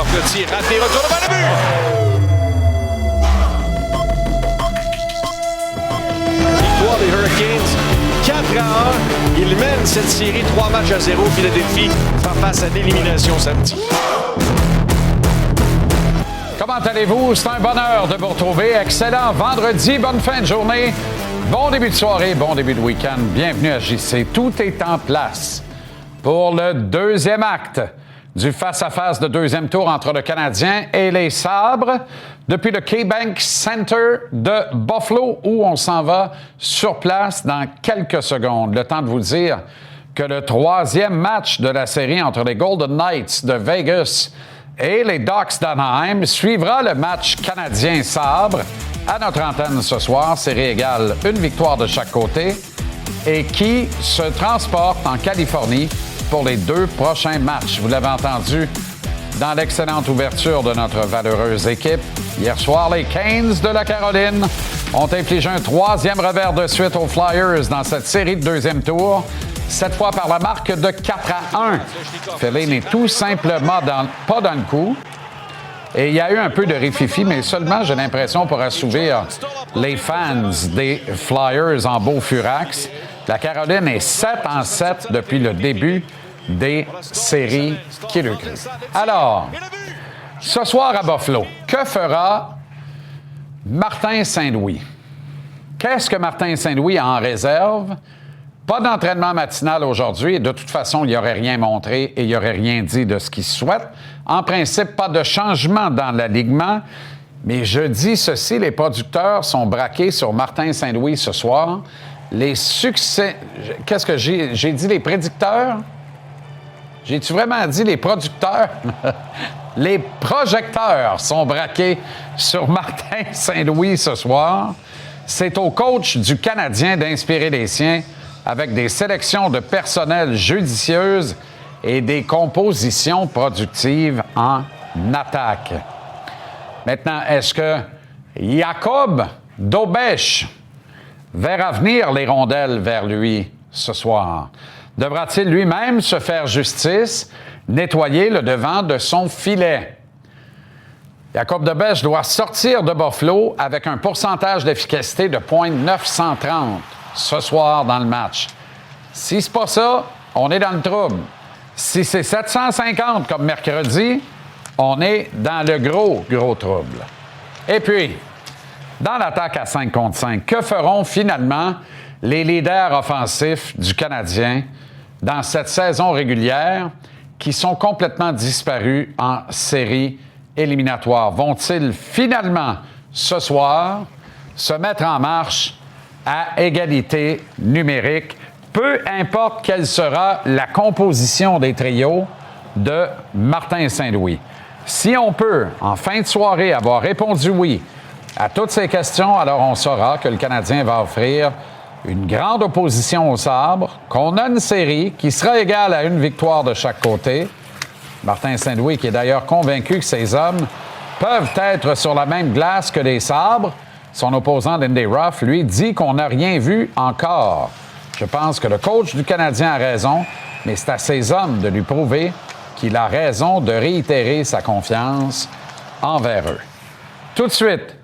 Christophe, le tir raté, retour devant le but! Victoire des Hurricanes, 4-1. Ils mènent cette série 3-0. Philadelphie faire face à l'élimination samedi. Comment allez-vous? C'est un bonheur de vous retrouver. Excellent vendredi, bonne fin de journée, bon début de soirée, bon début de week-end. Bienvenue à JC. Tout est en place pour le deuxième acte du face-à-face de deuxième tour entre le Canadien et les Sabres depuis le KeyBank Center de Buffalo où on s'en va sur place dans quelques secondes. Le temps de vous dire que le troisième match de la série entre les Golden Knights de Vegas et les Ducks d'Anaheim suivra le match Canadien-Sabre à notre antenne ce soir. Série égale, une victoire de chaque côté et qui se transporte en Californie pour les deux prochains matchs. Vous l'avez entendu dans l'excellente ouverture de notre valeureuse équipe. Hier soir, les Canes de la Caroline ont infligé un troisième revers de suite aux Flyers dans cette série de deuxième tour. Cette fois par la marque de 4-1. Philly n'est tout simplement pas dans le coup. Et il y a eu un peu de rififi, mais seulement, j'ai l'impression, pour assouvir les fans des Flyers en beau furax. La Caroline est 7-7 depuis le début des séries qui le crient. Alors, ce soir à Buffalo, que fera Martin Saint-Louis? Qu'est-ce que Martin Saint-Louis a en réserve? Pas d'entraînement matinal aujourd'hui. De toute façon, il n'y aurait rien montré et il n'y aurait rien dit de ce qu'il souhaite. En principe, pas de changement dans l'alignement. Mais je dis ceci, les producteurs sont braqués sur Martin Saint-Louis ce soir. Les succès... Qu'est-ce que j'ai dit? Les prédicteurs? J'ai-tu vraiment dit les producteurs? Les projecteurs sont braqués sur Martin Saint-Louis ce soir. C'est au coach du Canadien d'inspirer les siens avec des sélections de personnel judicieuses et des compositions productives en attaque. Maintenant, est-ce que Jacob Dobèche verra venir les rondelles vers lui ce soir? Devra-t-il lui-même se faire justice, nettoyer le devant de son filet? Jacob Dobèche doit sortir de Buffalo avec un pourcentage d'efficacité de .930 ce soir dans le match. Si c'est pas ça, on est dans le trouble. Si c'est 750 comme mercredi, on est dans le gros trouble. Et puis, dans l'attaque à 5 contre 5, que feront finalement les leaders offensifs du Canadien dans cette saison régulière qui sont complètement disparus en série éliminatoire? Vont-ils finalement, ce soir, se mettre en marche à égalité numérique, peu importe quelle sera la composition des trios de Martin Saint-Louis? Si on peut, en fin de soirée, avoir répondu oui à toutes ces questions, alors on saura que le Canadien va offrir une grande opposition au Sabre, qu'on a une série qui sera égale à une victoire de chaque côté. Martin Saint-Louis, qui est d'ailleurs convaincu que ces hommes peuvent être sur la même glace que les Sabres. Son opposant Lindy Ruff, lui, dit qu'on n'a rien vu encore. Je pense que le coach du Canadien a raison, mais c'est à ses hommes de lui prouver qu'il a raison de réitérer sa confiance envers eux. Tout de suite,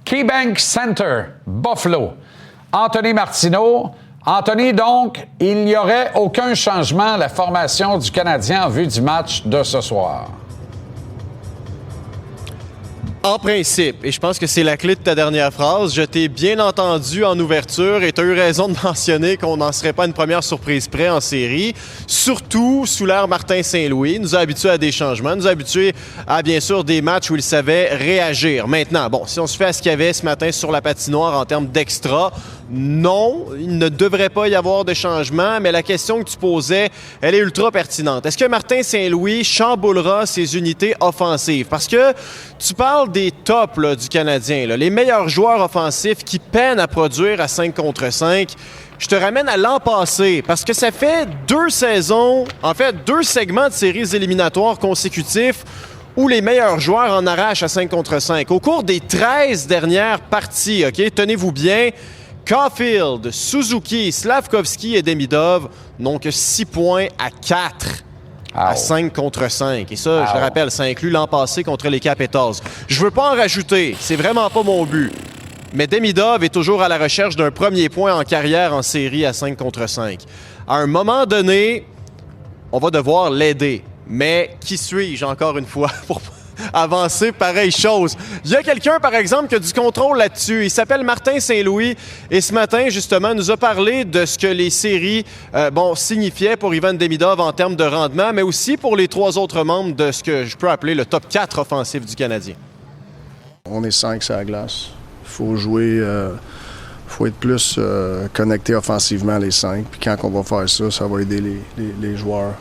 KeyBank Center, Buffalo. Anthony Martineau. Anthony, donc, il n'y aurait aucun changement à la formation du Canadien en vue du match de ce soir. En principe, et je pense que c'est la clé de ta dernière phrase, je t'ai bien entendu en ouverture et tu as eu raison de mentionner qu'on n'en serait pas une première surprise près en série, surtout sous l'ère Martin Saint-Louis. Il nous a habitués à des changements, nous a habitués à, bien sûr, des matchs où il savait réagir. Maintenant, bon, si on se fait à ce qu'il y avait ce matin sur la patinoire en termes d'extra, non, il ne devrait pas y avoir de changement, mais la question que tu posais, elle est ultra pertinente. Est-ce que Martin Saint-Louis chamboulera ses unités offensives? Parce que tu parles des tops là, du Canadien, là, les meilleurs joueurs offensifs qui peinent à produire à 5 contre 5. Je te ramène à l'an passé, parce que ça fait 2 saisons, en fait 2 segments de séries éliminatoires consécutifs où les meilleurs joueurs en arrachent à 5 contre 5. Au cours des 13 dernières parties, OK, tenez-vous bien, Caulfield, Suzuki, Slavkovski et Demidov n'ont que 6 points à 4. à 5 contre 5. Et ça, je le rappelle, ça inclut l'an passé contre les Capitals. Je veux pas en rajouter. C'est vraiment pas mon but. Mais Demidov est toujours à la recherche d'un premier point en carrière en série à 5 contre 5. À un moment donné, on va devoir l'aider. Mais qui suis-je, encore une fois, pour avancer pareille chose? Il y a quelqu'un, par exemple, qui a du contrôle là-dessus. Il s'appelle Martin Saint-Louis. Et ce matin, justement, nous a parlé de ce que les séries signifiaient pour Ivan Demidov en termes de rendement, mais aussi pour les 3 autres membres de ce que je peux appeler le top 4 offensif du Canadien. On est 5 sur la glace. Il faut jouer... faut être plus connecté offensivement, les 5. Puis quand on va faire ça, ça va aider les joueurs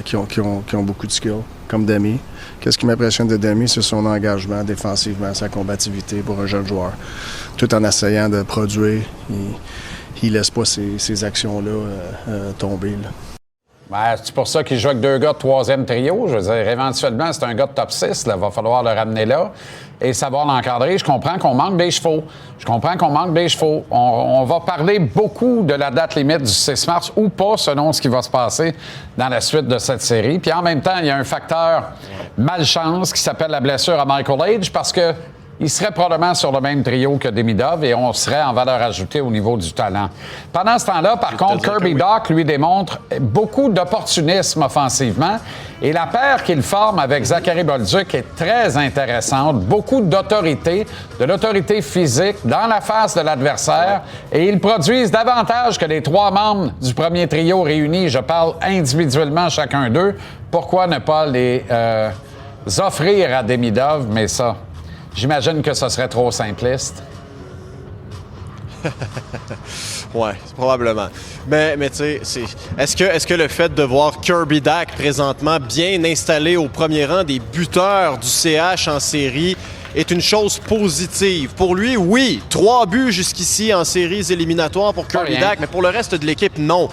qui ont beaucoup de skill, comme Demi. Qu'est-ce qui m'impressionne de Demi, c'est son engagement défensivement, sa combativité pour un jeune joueur. Tout en essayant de produire, il ne laisse pas ces actions-là tomber. Là. Ben, c'est pour ça qu'il joue avec 2 gars de 3e trio. Je veux dire, éventuellement, c'est un gars de top 6. Il va falloir le ramener là et savoir l'encadrer. Je comprends qu'on manque des chevaux. On va parler beaucoup de la date limite du 6 mars ou pas, selon ce qui va se passer dans la suite de cette série. Puis en même temps, il y a un facteur malchance qui s'appelle la blessure à Michael Age parce que il serait probablement sur le même trio que Demidov et on serait en valeur ajoutée au niveau du talent. Pendant ce temps-là, par contre, Kirby Dach lui démontre beaucoup d'opportunisme offensivement et la paire qu'il forme avec Zachary Bolduc est très intéressante. Beaucoup d'autorité, de l'autorité physique dans la face de l'adversaire et ils produisent davantage que les 3 membres du premier trio réunis. Je parle individuellement chacun d'eux. Pourquoi ne pas les offrir à Demidov, mais ça... J'imagine que ce serait trop simpliste. Oui, probablement. Mais tu sais, est-ce que le fait de voir Kirby Dach présentement bien installé au premier rang des buteurs du CH en série est une chose positive? Pour lui, oui. 3 buts jusqu'ici en séries éliminatoires pour Kirby Dach, mais pour le reste de l'équipe, non.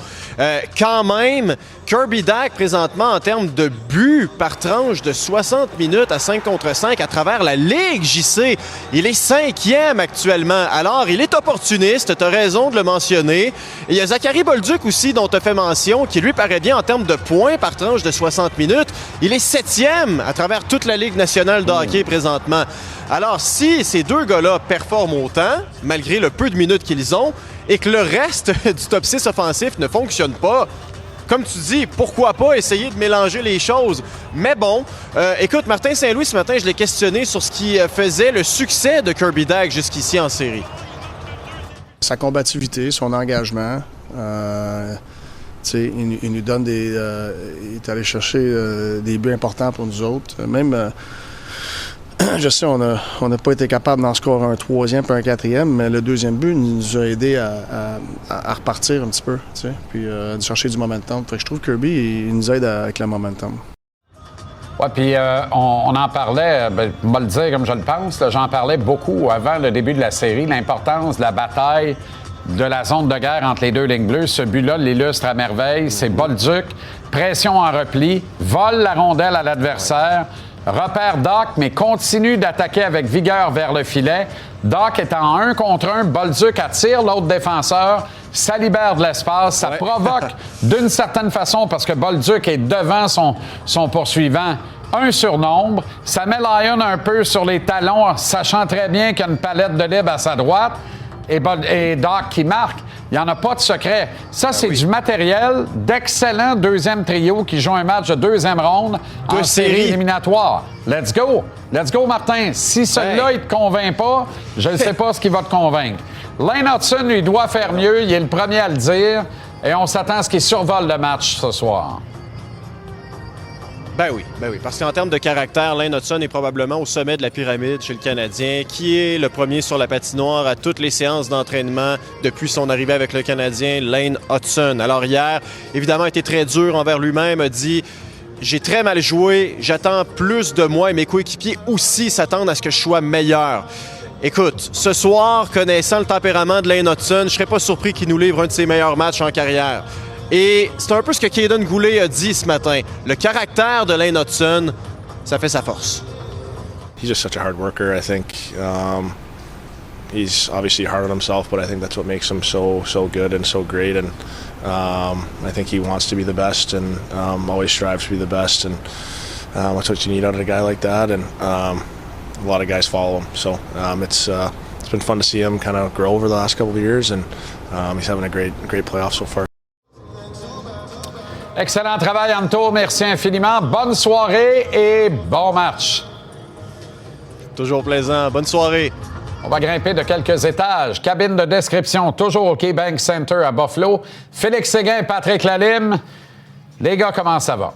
Quand même, Kirby Dach, présentement, en termes de buts par tranche de 60 minutes à 5 contre 5 à travers la Ligue, JC, il est 5e actuellement. Alors, il est opportuniste, tu as raison de le mentionner. Et il y a Zachary Bolduc aussi, dont tu as fait mention, qui lui paraît bien en termes de points par tranche de 60 minutes. Il est 7e à travers toute la Ligue nationale de hockey présentement. Alors, si ces 2 gars-là performent autant, malgré le peu de minutes qu'ils ont, et que le reste du top 6 offensif ne fonctionne pas, comme tu dis, pourquoi pas essayer de mélanger les choses? Mais bon, écoute, Martin Saint-Louis, ce matin, je l'ai questionné sur ce qui faisait le succès de Kirby Dach jusqu'ici en série. Sa combativité, son engagement. Il nous donne il est allé chercher des buts importants pour nous autres. Même... je sais, on n'a pas été capable d'en scorer un 3e puis un 4e, mais le 2e but nous a aidé à repartir un petit peu, puis de chercher du momentum. Fait que je trouve que Kirby, il nous aide avec le momentum. Oui, puis on en parlait, je vais le dire comme je le pense, là, j'en parlais beaucoup avant le début de la série, l'importance de la bataille de la zone de guerre entre les 2 lignes bleues. Ce but-là l'illustre à merveille. C'est Bolduc, pression en repli, vole la rondelle à l'adversaire, repère Dach, mais continue d'attaquer avec vigueur vers le filet. Dach est en 1 contre 1. Bolduc attire l'autre défenseur. Ça libère de l'espace. Ça provoque d'une certaine façon, parce que Bolduc est devant son poursuivant, un surnombre. Ça met Lyon un peu sur les talons, sachant très bien qu'il y a une palette de libre à sa droite. Et Dach qui marque. Il n'y en a pas de secret. Ça, c'est du matériel d'excellent 2e trio qui joue un match de 2e ronde en série éliminatoire. Let's go! Let's go, Martin! Si celui-là, il ne te convainc pas, je ne sais pas ce qui va te convaincre. Lane Hutson, lui, doit faire mieux. Il est le premier à le dire. Et on s'attend à ce qu'il survole le match ce soir. Ben oui. Parce qu'en termes de caractère, Lane Hutson est probablement au sommet de la pyramide chez le Canadien, qui est le premier sur la patinoire à toutes les séances d'entraînement depuis son arrivée avec le Canadien, Lane Hutson. Alors hier, évidemment, a été très dur envers lui-même, a dit « J'ai très mal joué, j'attends plus de moi et mes coéquipiers aussi s'attendent à ce que je sois meilleur. » Écoute, ce soir, connaissant le tempérament de Lane Hutson, je ne serais pas surpris qu'il nous livre un de ses meilleurs matchs en carrière. Et c'est un peu ce que Caden Goulet a dit ce matin. Le caractère de Lane Hutson, ça fait sa force. He's just such a hard worker, I think. He's obviously hard on himself, but I think that's what makes him so good and so great. And I think he wants to be the best and always strives to be the best. And that's what you need out of a guy like that. And a lot of guys follow him. So it's been fun to see him kind of grow over the last couple of years. And he's having a great playoff so far. Excellent travail, Anto. Merci infiniment. Bonne soirée et bon match. Toujours plaisant. Bonne soirée. On va grimper de quelques étages. Cabine de description, toujours au KeyBank Center à Buffalo. Félix Séguin et Patrick Lalime. Les gars, comment ça va?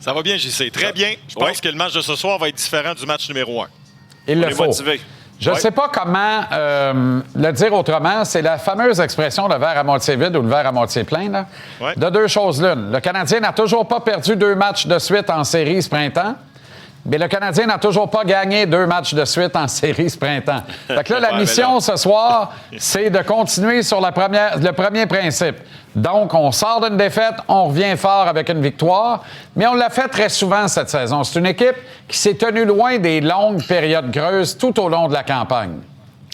Ça va bien, JC. Très bien. Je pense que le match de ce soir va être différent du match numéro 1. Il le faut. Motivé. Je ne sais pas comment le dire autrement. C'est la fameuse expression de verre à moitié vide ou le verre à moitié plein. Là. Ouais. De deux choses l'une. Le Canadien n'a toujours pas perdu 2 matchs de suite en série ce printemps. Mais le Canadien n'a toujours pas gagné 2 matchs de suite en série ce printemps. Fait que là, la mission ce soir, c'est de continuer sur le premier principe. Donc, on sort d'une défaite, on revient fort avec une victoire, mais on l'a fait très souvent cette saison. C'est une équipe qui s'est tenue loin des longues périodes creuses tout au long de la campagne.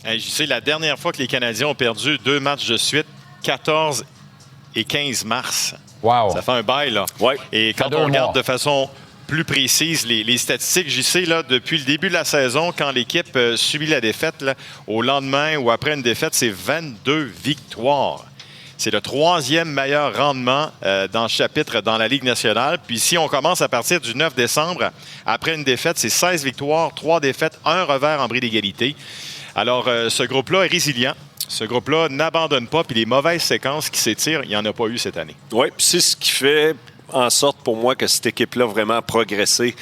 Hey, je sais, la dernière fois que les Canadiens ont perdu 2 matchs de suite, 14 et 15 mars. Wow. Ça fait un bail, là. Ouais. Et quand on regarde de façon plus précise les statistiques, j'y sais, là, depuis le début de la saison, quand l'équipe subit la défaite, là, au lendemain ou après une défaite, c'est 22 victoires. C'est le 3e meilleur rendement dans le chapitre dans la Ligue nationale. Puis si on commence à partir du 9 décembre, après une défaite, c'est 16 victoires, 3 défaites, 1 revers en bris d'égalité. Alors, ce groupe-là est résilient. Ce groupe-là n'abandonne pas. Puis les mauvaises séquences qui s'étirent, il n'y en a pas eu cette année. Oui, puis c'est ce qui fait en sorte pour moi que cette équipe-là a vraiment progressé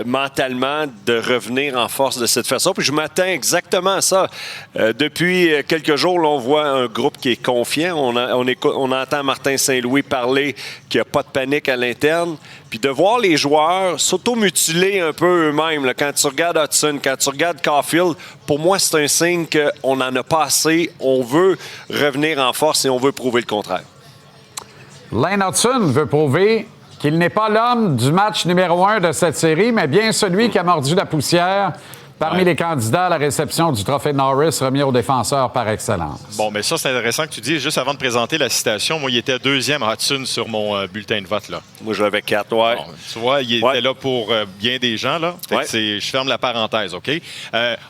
mentalement, de revenir en force de cette façon. Puis je m'attends exactement à ça. Depuis quelques jours, là, on voit un groupe qui est confiant. On entend Martin Saint-Louis parler qu'il n'y a pas de panique à l'interne. Puis de voir les joueurs s'auto-mutiler un peu eux-mêmes. Là, quand tu regardes Hudson, quand tu regardes Caulfield, pour moi, c'est un signe qu'on n'en a pas assez. On veut revenir en force et on veut prouver le contraire. Lane Hudson veut prouver qu'il n'est pas l'homme du match numéro 1 de cette série, mais bien celui qui a mordu la poussière parmi les candidats à la réception du trophée Norris remis aux défenseurs par excellence. Bon, mais ça, c'est intéressant que tu dises. Juste avant de présenter la citation, moi, il était 2e Hudson sur mon bulletin de vote, là. Moi, j'avais 4, ouais. Bon, tu vois, il était là pour bien des gens, là. Fait que je ferme la parenthèse, OK?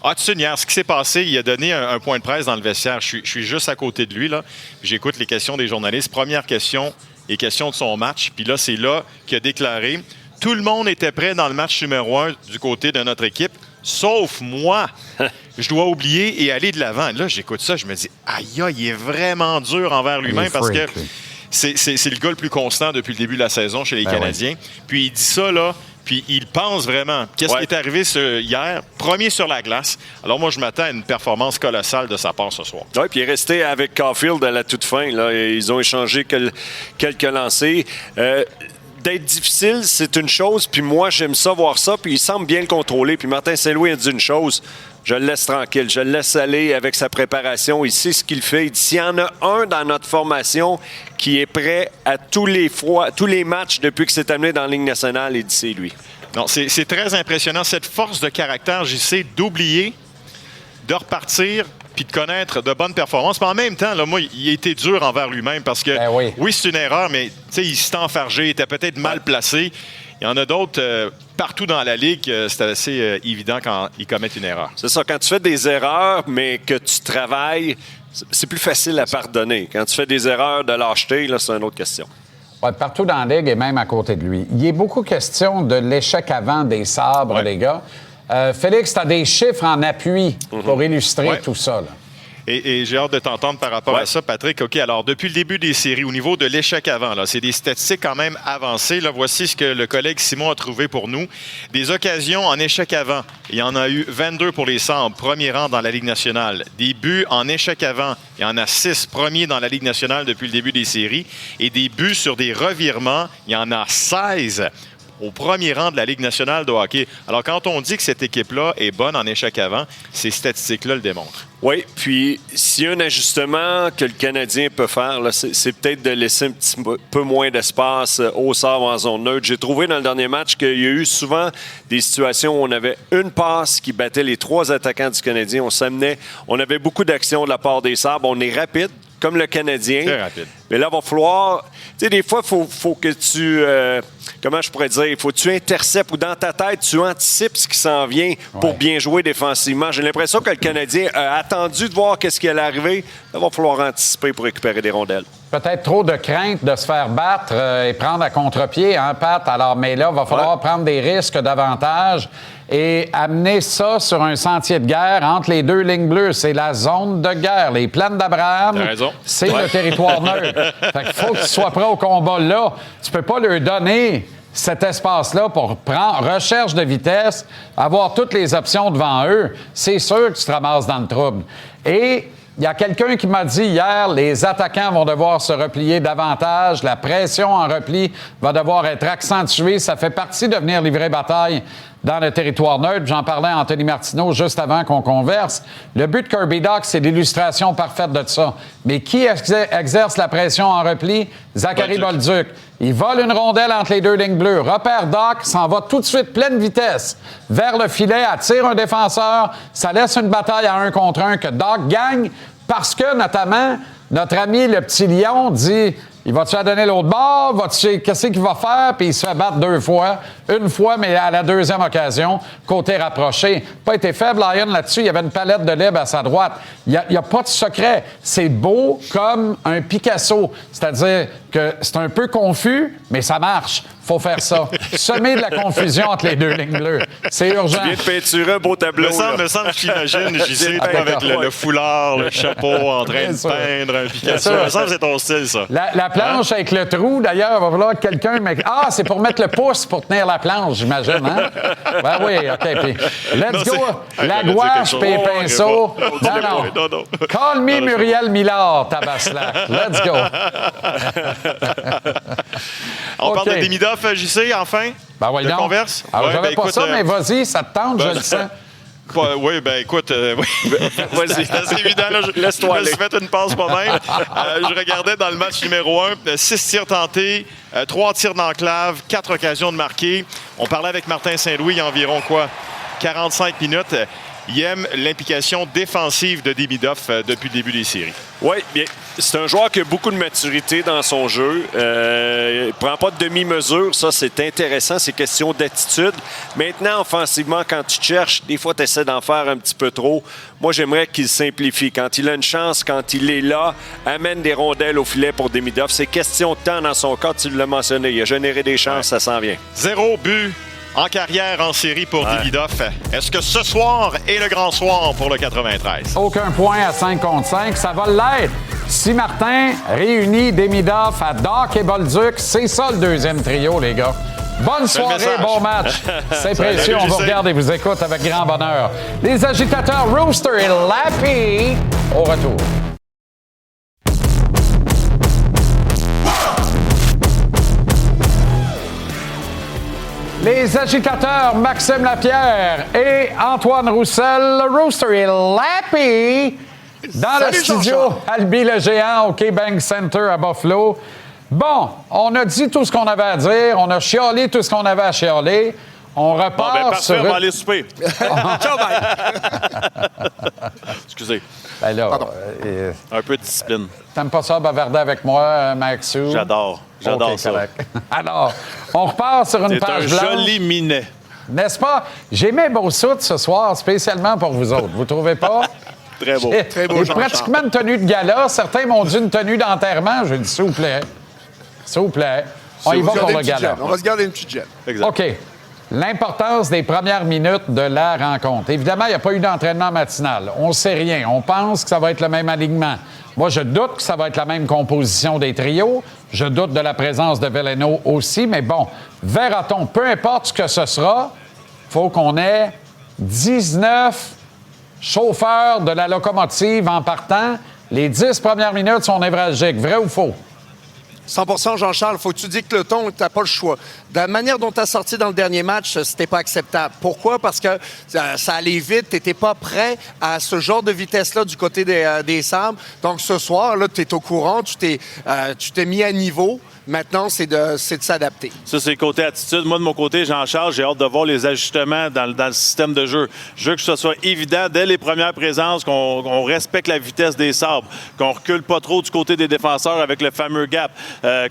Hudson, hier, ce qui s'est passé, il a donné un point de presse dans le vestiaire. Je suis juste à côté de lui, là. J'écoute les questions des journalistes. Première question, les questions de son match. Puis là, c'est là qu'il a déclaré « Tout le monde était prêt dans le match numéro 1 du côté de notre équipe. Sauf moi, je dois oublier et aller de l'avant. » Là, j'écoute ça, je me dis, aïe, il est vraiment dur envers lui-même parce que c'est le gars le plus constant depuis le début de la saison chez les Canadiens. Puis il dit ça, là, puis il pense vraiment. Qu'est-ce qui est arrivé hier? Premier sur la glace. Alors moi, je m'attends à une performance colossale de sa part ce soir. Oui, puis il est resté avec Caulfield à la toute fin. Là. Ils ont échangé quelques lancers. D'être difficile, c'est une chose, puis moi, j'aime ça, voir ça, puis il semble bien le contrôler. Puis Martin Saint-Louis a dit une chose, je le laisse tranquille, je le laisse aller avec sa préparation, il sait ce qu'il fait. Il dit, s'il y en a un dans notre formation qui est prêt à tous les matchs depuis que c'est amené dans la Ligue nationale, il dit, c'est lui. Non, c'est très impressionnant, cette force de caractère, j'essaie d'oublier, de repartir, puis de connaître de bonnes performances. Mais en même temps, là, moi, il a été dur envers lui-même parce que, oui, c'est une erreur, mais il s'est enfargé, il était peut-être mal placé. Il y en a d'autres partout dans la Ligue, c'est assez évident quand ils commettent une erreur. C'est ça, quand tu fais des erreurs, mais que tu travailles, c'est plus facile à pardonner. Quand tu fais des erreurs de lâcheté, là, c'est une autre question. Ouais, partout dans la Ligue et même à côté de lui. Il est beaucoup question de l'échec avant des sabres, les gars. Félix, tu as des chiffres en appui pour illustrer tout ça, là. Et j'ai hâte de t'entendre par rapport à ça, Patrick. OK, alors, depuis le début des séries, au niveau de l'échec avant, là, c'est des statistiques quand même avancées. Là, voici ce que le collègue Simon a trouvé pour nous. Des occasions en échec avant. Il y en a eu 22 pour les Sabres, premier rang dans la Ligue nationale. Des buts en échec avant. Il y en a 6 premiers dans la Ligue nationale depuis le début des séries. Et des buts sur des revirements, il y en a 16 au premier rang de la Ligue nationale de hockey. Alors, quand on dit que cette équipe-là est bonne en échec avant, ces statistiques-là le démontrent. Oui, puis s'il y a un ajustement que le Canadien peut faire, là, c'est peut-être de laisser un petit peu moins d'espace au Sabres en zone neutre. J'ai trouvé dans le dernier match qu'il y a eu souvent des situations où on avait une passe qui battait les 3 attaquants du Canadien. On s'amenait, on avait beaucoup d'actions de la part des Sabres. On est rapide. comme le Canadien. Très rapide. Mais là, il va falloir... Tu sais, des fois, il faut que tu... comment je pourrais dire? Il faut que tu interceptes ou dans ta tête, tu anticipes ce qui s'en vient pour bien jouer défensivement. J'ai l'impression que le Canadien a attendu de voir qu'est-ce qui allait arriver. Là, il va falloir anticiper pour récupérer des rondelles. Peut-être trop de crainte de se faire battre et prendre à contre-pied, hein, Pat? Alors, mais là, il va falloir prendre des risques davantage et amener ça sur un sentier de guerre entre les deux lignes bleues. C'est la zone de guerre. Les plaines d'Abraham, c'est le territoire neutre. Fait qu'il faut que tu sois prêt au combat là. Tu peux pas leur donner cet espace-là pour prendre recherche de vitesse, avoir toutes les options devant eux. C'est sûr que tu te ramasses dans le trouble. Et il y a quelqu'un qui m'a dit hier, les attaquants vont devoir se replier davantage, la pression en repli va devoir être accentuée. Ça fait partie de venir livrer bataille dans le territoire neutre. J'en parlais à Anthony Martineau juste avant qu'on converse. Le but de Kirby Dach, c'est l'illustration parfaite de ça. Mais qui exerce la pression en repli? Zachary Bolduc. Il vole une rondelle entre les deux lignes bleues. Repère Dach, s'en va tout de suite pleine vitesse vers le filet, attire un défenseur. Ça laisse une bataille à 1 contre 1 que Dach gagne parce que, notamment, notre ami le petit lion dit... Il va-tu la donner l'autre bord? Qu'est-ce qu'il va faire? Puis il se fait battre 2 fois. Une fois, mais à la deuxième occasion, côté rapproché. Pas été faible, Lion, là-dessus. Il y avait une palette de libre à sa droite. Il n'y a pas de secret. C'est beau comme un Picasso. C'est-à-dire que c'est un peu confus, mais ça marche. Faut faire ça. Semer de la confusion entre les deux lignes bleues. C'est urgent. Tu viens de peinturer un beau tableau. Me semble que j'imagine, JC, toi, avec le foulard, le chapeau, en train de peindre un Picasso. Me semble que c'est ton style, ça. La planche avec le trou, d'ailleurs, il va falloir que quelqu'un... Ah, c'est pour mettre le pouce pour tenir la planche, j'imagine, hein? Ben oui, OK. Puis, let's go. La gouache, puis les pinceaux. Non. Call me Muriel Millard, Tabaslac. Let's go. On parle de Demidov, JC, enfin? Ben oui, de converse? Alors, j'avais pas ça, mais vas-y, ça te tente, je le sens. Oui, ben écoute, vas-y, c'est évident. Là, laisse-toi aller. Je me suis fait une passe moi-même. Je regardais dans le match numéro 1, 6 tirs tentés, 3 tirs d'enclave, 4 occasions de marquer. On parlait avec Martin Saint-Louis il y a environ 45 minutes. Il aime l'implication défensive de Demidov depuis le début des séries. Oui, bien. C'est un joueur qui a beaucoup de maturité dans son jeu. Il ne prend pas de demi-mesure. Ça, c'est intéressant. C'est question d'attitude. Maintenant, offensivement, quand tu cherches, des fois, tu essaies d'en faire un petit peu trop. Moi, j'aimerais qu'il simplifie. Quand il a une chance, quand il est là, amène des rondelles au filet pour Demidov. C'est question de temps dans son cas. Tu l'as mentionné. Il a généré des chances. Ça s'en vient. 0 but en carrière en série pour Demidov. Est-ce que ce soir est le grand soir pour le 93? Aucun point à 5 contre 5. Ça va l'être. Si Martin réunit Demidov à Dach et Bolduc, c'est ça le deuxième trio, les gars. Bonne soirée, bon match. C'est précieux. On vous regarde et vous écoute avec grand bonheur. Les agitateurs Rooster et Lappy au retour. Les agitateurs Maxime Lapierre et Antoine Roussel, Rooster et Lappy, dans le studio Albi le Géant au K-Bank Center à Buffalo. Bon, on a dit tout ce qu'on avait à dire, on a chialé tout ce qu'on avait à chialer. On repart sur... on va aller souper. Ciao, bye! Excusez. Ben là, un peu de discipline. T'aimes pas ça bavarder avec moi, Maxou? J'adore okay, ça. Alors, on repart sur une page blanche. C'est un joli minet. N'est-ce pas? J'ai mis beau soute ce soir spécialement pour vous autres. Vous trouvez pas? Très beau. Très beau. Pratiquement une tenue de gala. Certains m'ont dit une tenue d'enterrement. J'ai dit, s'il vous plaît. S'il vous plaît. On y va pour le gala. On va se garder une petite gemme. Exact. OK. L'importance des premières minutes de la rencontre. Évidemment, il n'y a pas eu d'entraînement matinal. On ne sait rien. On pense que ça va être le même alignement. Moi, je doute que ça va être la même composition des trios. Je doute de la présence de Veleno aussi. Mais bon, verra-t-on. Peu importe ce que ce sera, il faut qu'on ait 19 chauffeurs de la locomotive en partant. Les 10 premières minutes sont névralgiques. Vrai ou faux? 100 Jean-Charles, faut que tu dis que le ton, tu n'as pas le choix. De la manière dont tu as sorti dans le dernier match, c'était pas acceptable. Pourquoi? Parce que ça allait vite, tu n'étais pas prêt à ce genre de vitesse-là du côté des Sabres. Donc ce soir, là, tu es au courant, tu t'es mis à niveau. Maintenant, c'est de s'adapter. Ça, c'est le côté attitude. Moi, de mon côté, Jean-Charles, j'ai hâte de voir les ajustements dans le système de jeu. Je veux que ce soit évident dès les premières présences qu'on respecte la vitesse des sabres, qu'on recule pas trop du côté des défenseurs avec le fameux gap,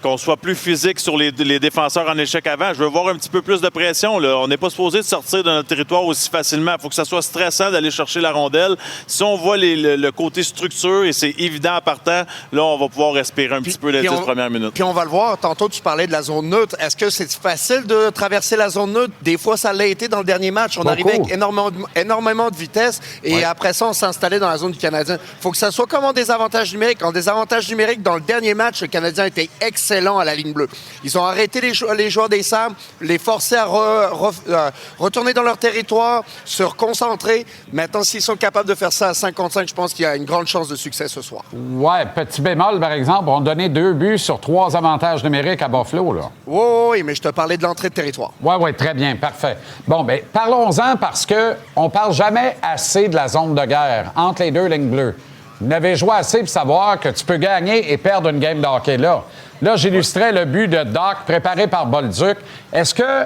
qu'on soit plus physique sur les défenseurs en échec avant. Je veux voir un petit peu plus de pression, là. On n'est pas supposé de sortir de notre territoire aussi facilement. Il faut que ça soit stressant d'aller chercher la rondelle. Si on voit le côté structure et c'est évident en partant, là, on va pouvoir respirer un petit peu les 10 premières minutes. Puis on va le voir. Tantôt, tu parlais de la zone neutre. Est-ce que c'est facile de traverser la zone neutre? Des fois, ça l'a été dans le dernier match. On arrivait avec énormément de vitesse et après ça, on s'installait dans la zone du Canadien. Il faut que ça soit comme en désavantage numérique. En désavantage numérique, dans le dernier match, le Canadien était excellent à la ligne bleue. Ils ont arrêté les joueurs des Sabres, les forcer à retourner dans leur territoire, se reconcentrer. Maintenant, s'ils sont capables de faire ça à 55, je pense qu'il y a une grande chance de succès ce soir. Ouais, petit bémol, par exemple, on donnait 2 buts sur 3 avantages numériques à Buffalo, là. Oui, mais je te parlais de l'entrée de territoire. Oui, très bien, parfait. Bon, bien, parlons-en parce qu'on ne parle jamais assez de la zone de guerre entre les deux lignes bleues. Vous n'avez joué assez pour savoir que tu peux gagner et perdre une game de hockey là. Là, j'illustrais le but de Doc préparé par Bolduc. Est-ce que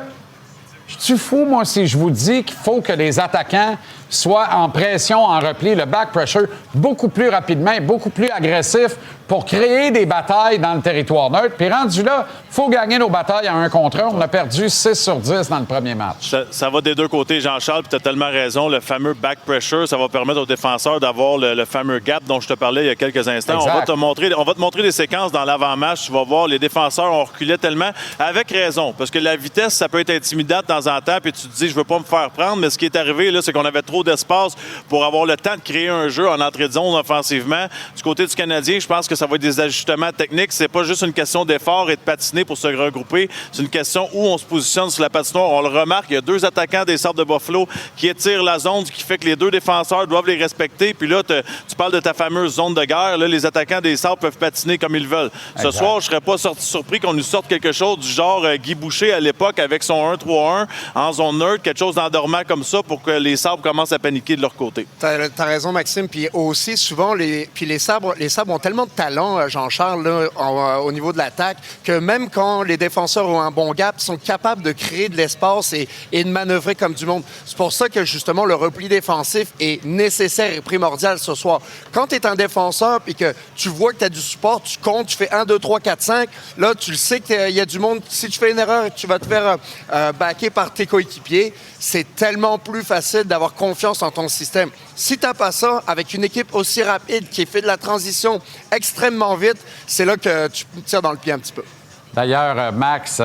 je suis fou, moi, si je vous dis qu'il faut que les attaquants soient en pression, en repli, le back pressure, beaucoup plus rapidement, beaucoup plus agressif pour créer des batailles dans le territoire neutre. Puis rendu là, il faut gagner nos batailles à 1 contre 1. On a perdu 6 sur 10 dans le premier match. Ça va des deux côtés, Jean-Charles, puis tu as tellement raison. Le fameux back pressure, ça va permettre aux défenseurs d'avoir le fameux gap dont je te parlais il y a quelques instants. On va te montrer des séquences dans l'avant-match. Tu vas voir, les défenseurs ont reculé tellement, avec raison, parce que la vitesse, ça peut être intimidant de temps en temps, puis tu te dis, je veux pas me faire prendre, mais ce qui est arrivé, là, c'est qu'on avait trop d'espace pour avoir le temps de créer un jeu en entrée de zone offensivement. Du côté du Canadien, je pense que ça va être des ajustements techniques. C'est pas juste une question d'effort et de patiner pour se regrouper. C'est une question où on se positionne sur la patinoire. On le remarque, il y a 2 attaquants des Sabres de Buffalo qui étirent la zone, ce qui fait que les 2 défenseurs doivent les respecter. Puis là, tu parles de ta fameuse zone de guerre. Là, les attaquants des Sabres peuvent patiner comme ils veulent. Ce soir, je serais pas surpris qu'on nous sorte quelque chose du genre Guy Boucher à l'époque avec son 1-3-1 en zone neutre, quelque chose d'endormant comme ça pour que les Sabres commencent à paniquer de leur côté. T'as raison, Maxime. Puis aussi, souvent, les Sabres ont tellement de talent, Jean-Charles, là, au niveau de l'attaque, que même quand les défenseurs ont un bon gap, ils sont capables de créer de l'espace et de manœuvrer comme du monde. C'est pour ça que, justement, le repli défensif est nécessaire et primordial ce soir. Quand tu es un défenseur et que tu vois que tu as du support, tu comptes, tu fais 1, 2, 3, 4, 5, là, tu le sais qu'il y a du monde. Si tu fais une erreur, tu vas te faire backer par tes coéquipiers. C'est tellement plus facile d'avoir confiance en ton système. Si tu n'as pas ça, avec une équipe aussi rapide qui fait de la transition extrêmement vite, c'est là que tu tires dans le pied un petit peu. D'ailleurs, Max,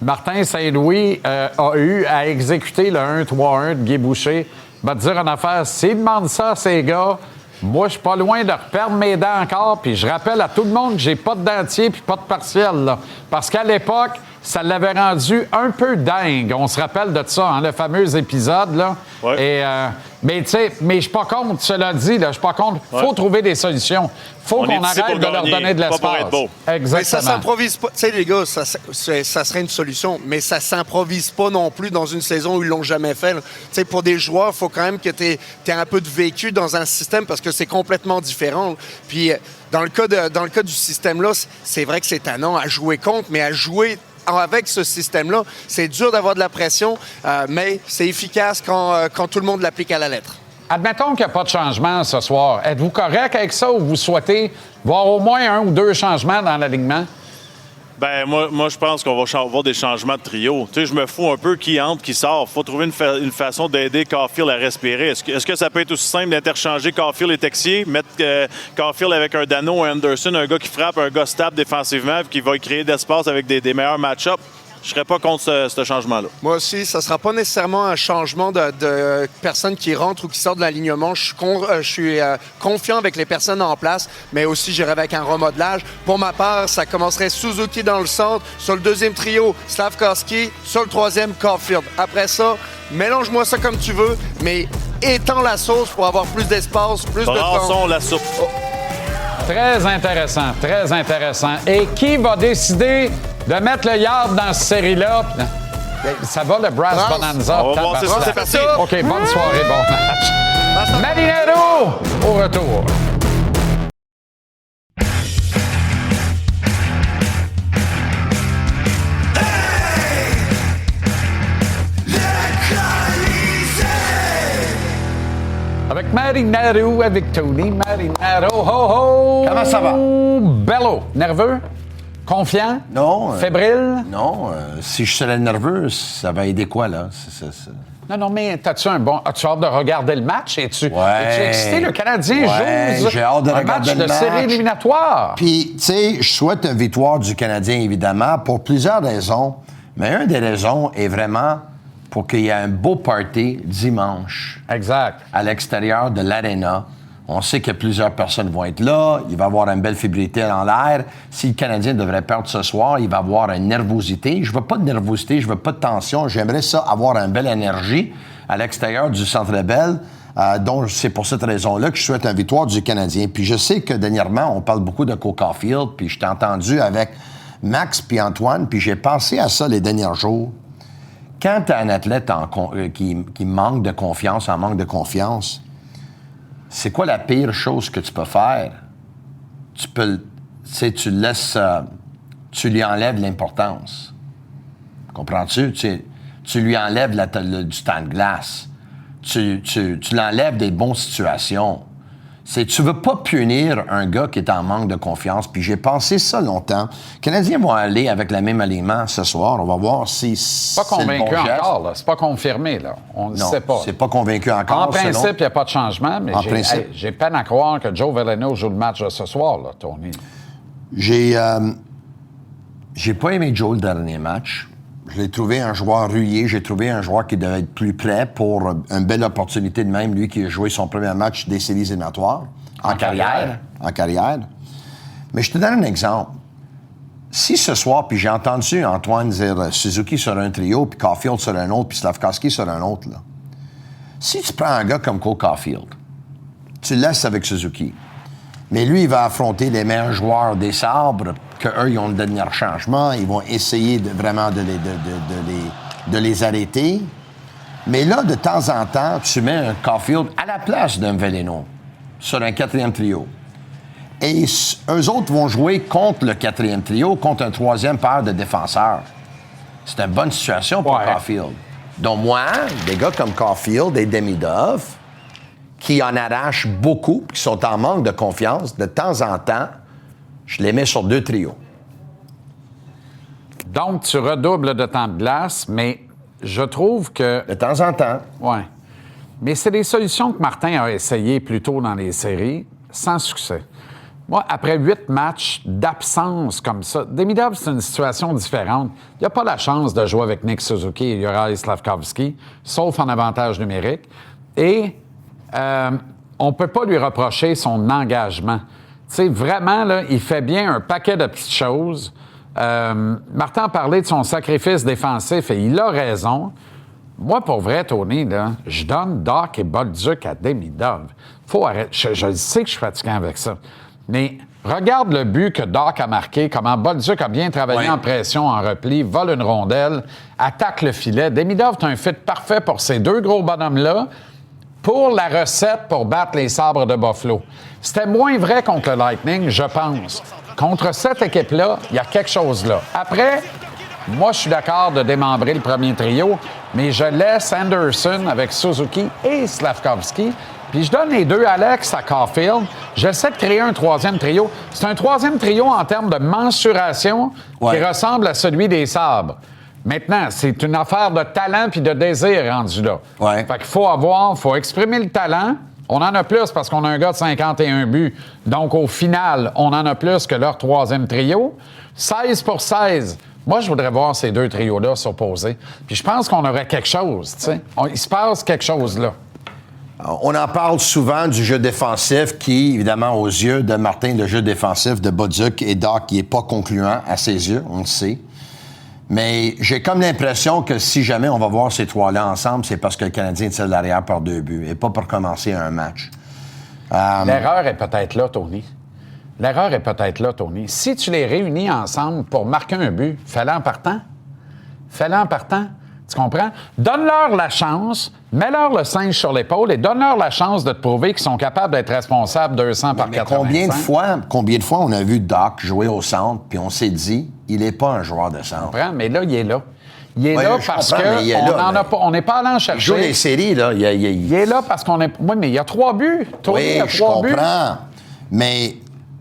Martin Saint-Louis a eu à exécuter le 1-3-1 de Guy Boucher. Va te dire une affaire, s'il demande ça à ces gars, moi, je suis pas loin de reperdre mes dents encore, puis je rappelle à tout le monde que j'ai pas de dentier puis pas de partiel, là. Parce qu'à l'époque, ça l'avait rendu un peu dingue. On se rappelle de ça, hein, le fameux épisode, là. Ouais. Et, mais tu sais, mais je suis pas contre, cela dit, là, je suis pas contre. Faut trouver des solutions. Faut qu'on arrête de leur donner de l'espace. Pas pour être beau. Exactement. Mais ça s'improvise pas. Tu sais, les gars, ça serait une solution, mais ça s'improvise pas non plus dans une saison où ils l'ont jamais fait. Tu sais, pour des joueurs, il faut quand même que tu aies un peu de vécu dans un système parce que c'est complètement différent. Puis, dans le cas du système-là, c'est vrai que c'est tannant à jouer contre, mais à jouer avec ce système-là, c'est dur d'avoir de la pression, mais c'est efficace quand tout le monde l'applique à la lettre. Admettons qu'il n'y a pas de changement ce soir. Êtes-vous correct avec ça ou vous souhaitez voir au moins 1 ou 2 changements dans l'alignement? Ben moi, je pense qu'on va avoir des changements de trio. Tu sais, je me fous un peu qui entre, qui sort. Faut trouver une façon d'aider Caulfield à respirer. Est-ce que ça peut être aussi simple d'interchanger Caulfield et Texier, mettre Caulfield avec un Dano, un Anderson, un gars qui frappe, un gars stable défensivement, puis qui va créer d'espace avec des meilleurs match-ups? Je serais pas contre ce changement-là. Moi aussi, ça sera pas nécessairement un changement de personnes qui rentrent ou qui sortent de l'alignement. Je suis confiant avec les personnes en place, mais aussi j'irai avec un remodelage. Pour ma part, ça commencerait Suzuki dans le centre, sur le 2e trio, Slavkovski, sur le 3e, Caulfield. Après ça, mélange-moi ça comme tu veux, mais étends la sauce pour avoir plus d'espace, plus de temps. Brassons la soupe. Oh. Très intéressant, très intéressant. Et qui va décider de mettre le yard dans cette série-là? Ça va, le Brass Bonanza. On va voir si c'est parti. OK, bonne soirée, bon match. Marinero, au retour. Avec Marinaro, avec Tony Marinaro. Ho, ho! Comment ça va? Bello. Nerveux? Confiant? Non. Fébrile? Non. Si je serais nerveux, ça va aider quoi, là? Non, mais as-tu hâte de regarder le match? Es-tu excité? Le Canadien joue j'ai hâte de un regarder match le de série éliminatoire. Puis, tu sais, je souhaite une victoire du Canadien, évidemment, pour plusieurs raisons. Mais une des raisons est vraiment pour qu'il y ait un beau party dimanche. Exact. À l'extérieur de l'aréna. On sait que plusieurs personnes vont être là. Il va y avoir une belle fébrilité dans l'air. Si le Canadien devrait perdre ce soir, il va y avoir une nervosité. Je veux pas de nervosité, je veux pas de tension. J'aimerais ça avoir une belle énergie à l'extérieur du Centre Bell. Donc, c'est pour cette raison-là que je souhaite une victoire du Canadien. Puis je sais que dernièrement, on parle beaucoup de Cole Caulfield. Puis je t'ai entendu avec Max puis Antoine. Puis j'ai pensé à ça les derniers jours. Quand tu as un athlète qui manque de confiance, en manque de confiance, c'est quoi la pire chose que tu peux faire? Tu laisses... tu lui enlèves l'importance. Comprends-tu? Tu lui enlèves du temps de glace. Tu l'enlèves des bonnes situations. Tu veux pas punir un gars qui est en manque de confiance. Puis j'ai pensé ça longtemps. Les Canadiens vont aller avec le même aliment ce soir. On va voir si c'est pas convaincu le bon geste. encore, là. C'est pas confirmé, là. On ne sait pas. C'est pas convaincu encore. En principe, il n'y a pas de changement, mais j'ai peine à croire que Joe Veleno joue le match de ce soir, là, Tony. J'ai pas aimé Joe le dernier match. Je l'ai trouvé un joueur rouillé. J'ai trouvé un joueur qui devait être plus prêt pour une belle opportunité de même, lui qui a joué son premier match des séries éliminatoires en carrière. Mais je te donne un exemple. Si ce soir, puis j'ai entendu Antoine dire Suzuki sur un trio, puis Caulfield sur un autre, puis Slafkovsky sur un autre, là. Si tu prends un gars comme Cole Caulfield, tu le laisses avec Suzuki, mais lui, il va affronter les meilleurs joueurs des Sabres, qu'eux, ils ont le dernier changement. Ils vont essayer de les arrêter. Mais là, de temps en temps, tu mets un Caulfield à la place d'un Veleno sur un quatrième trio. Et eux autres vont jouer contre le quatrième trio, contre un troisième paire de défenseurs. C'est une bonne situation pour Caulfield. Donc moi, des gars comme Caulfield et Demidov, qui en arrachent beaucoup, qui sont en manque de confiance, de temps en temps, je les mets sur 2 trios. Donc, tu redoubles de temps de glace, mais je trouve que... De temps en temps. Oui. Mais c'est des solutions que Martin a essayées plus tôt dans les séries, sans succès. Moi, après 8 matchs d'absence comme ça, Demidov, c'est une situation différente. Il n'a pas la chance de jouer avec Nick Suzuki et Juraj Slafkovsky, sauf en avantage numérique. Et... on ne peut pas lui reprocher son engagement. Tu sais, vraiment, là, il fait bien un paquet de petites choses. Martin a parlé de son sacrifice défensif et il a raison. Moi, pour vrai, Tony, là, je donne Dach et Bolduc à Demidov. Faut arrêter. Je sais que je suis fatiguant avec ça. Mais regarde le but que Dach a marqué, comment Bolduc a bien travaillé en pression, en repli, vole une rondelle, attaque le filet. Demidov est un fit parfait pour ces 2 gros bonhommes-là. Pour la recette pour battre les Sabres de Buffalo. C'était moins vrai contre le Lightning, je pense. Contre cette équipe-là, il y a quelque chose là. Après, moi, je suis d'accord de démembrer le premier trio, mais je laisse Anderson avec Suzuki et Slafkovsky, puis je donne les 2 Alex à Caulfield. J'essaie de créer un 3e trio. C'est un 3e trio en termes de mensuration qui ressemble à celui des Sabres. Maintenant, c'est une affaire de talent puis de désir rendu là. Fait qu'il faut exprimer le talent. On en a plus parce qu'on a un gars de 51 buts. Donc, au final, on en a plus que leur 3e trio. 16 pour 16. Moi, je voudrais voir ces 2 trios-là s'opposer. Puis je pense qu'on aurait quelque chose, tu sais. Il se passe quelque chose là. On en parle souvent du jeu défensif qui, évidemment, aux yeux de Martin, le jeu défensif de Bolduc et Dach, qui n'est pas concluant à ses yeux, on le sait. Mais j'ai comme l'impression que si jamais on va voir ces 3-là ensemble, c'est parce que le Canadien tire de l'arrière par 2 buts et pas pour commencer un match. L'erreur est peut-être là, Tony. Si tu les réunis ensemble pour marquer un but, fais-le en partant. Tu comprends? Donne-leur la chance, mets-leur le singe sur l'épaule et donne-leur la chance de te prouver qu'ils sont capables d'être responsables 200 par 85. Combien de fois on a vu Dach jouer au centre puis on s'est dit, il n'est pas un joueur de centre. Mais là, il est là. Il est là parce qu'on n'est pas allé en chercher. Il joue les séries, là. Il est là parce qu'on est... Oui, mais il y a 3 buts. Oui, je comprends. Mais...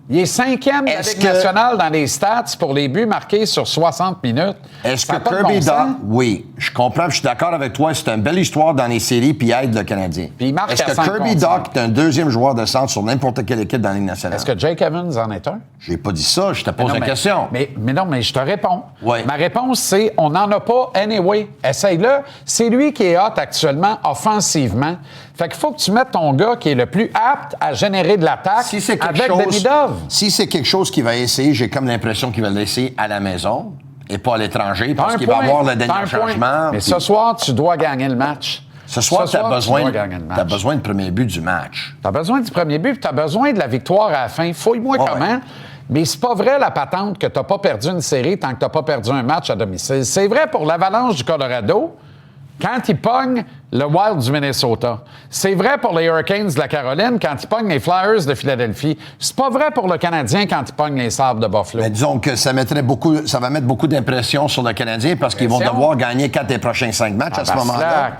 Il est 5e de la Ligue nationale dans les stats pour les buts marqués sur 60 minutes. Est-ce que Kirby Dach... Oui, je comprends, je suis d'accord avec toi. C'est une belle histoire dans les séries, puis il aide le Canadien. Puis il marque Est-ce que Kirby Dach est un deuxième joueur de centre sur n'importe quelle équipe dans la Ligue nationale? Est-ce que Jake Evans en est un? J'ai pas dit ça, je te pose la question. Mais non, mais je te réponds. Ouais. Ma réponse, c'est on n'en a pas anyway. Essaye-le. C'est lui qui est hot actuellement, offensivement. Fait qu'il faut que tu mettes ton gars qui est le plus apte à générer de l'attaque avec Demidov. Si c'est quelque chose qu'il va essayer, j'ai comme l'impression qu'il va le laisser à la maison et pas à l'étranger parce qu'il va avoir le dernier changement. Mais ce soir, tu dois gagner le match. Ce soir, tu as besoin du premier but du match. Tu as besoin du premier but, puis tu as besoin de la victoire à la fin. Fouille-moi comment. Ouais. Mais c'est pas vrai, la patente, que tu n'as pas perdu une série tant que tu n'as pas perdu un match à domicile. C'est vrai pour l'Avalanche du Colorado quand ils pognent le Wild du Minnesota. C'est vrai pour les Hurricanes de la Caroline quand ils pognent les Flyers de Philadelphie. C'est pas vrai pour le Canadien quand ils pognent les Sabres de Buffalo. Mais disons que ça va mettre beaucoup d'impression sur le Canadien parce qu'ils vont devoir gagner 4 des prochains 5 matchs à ce moment-là.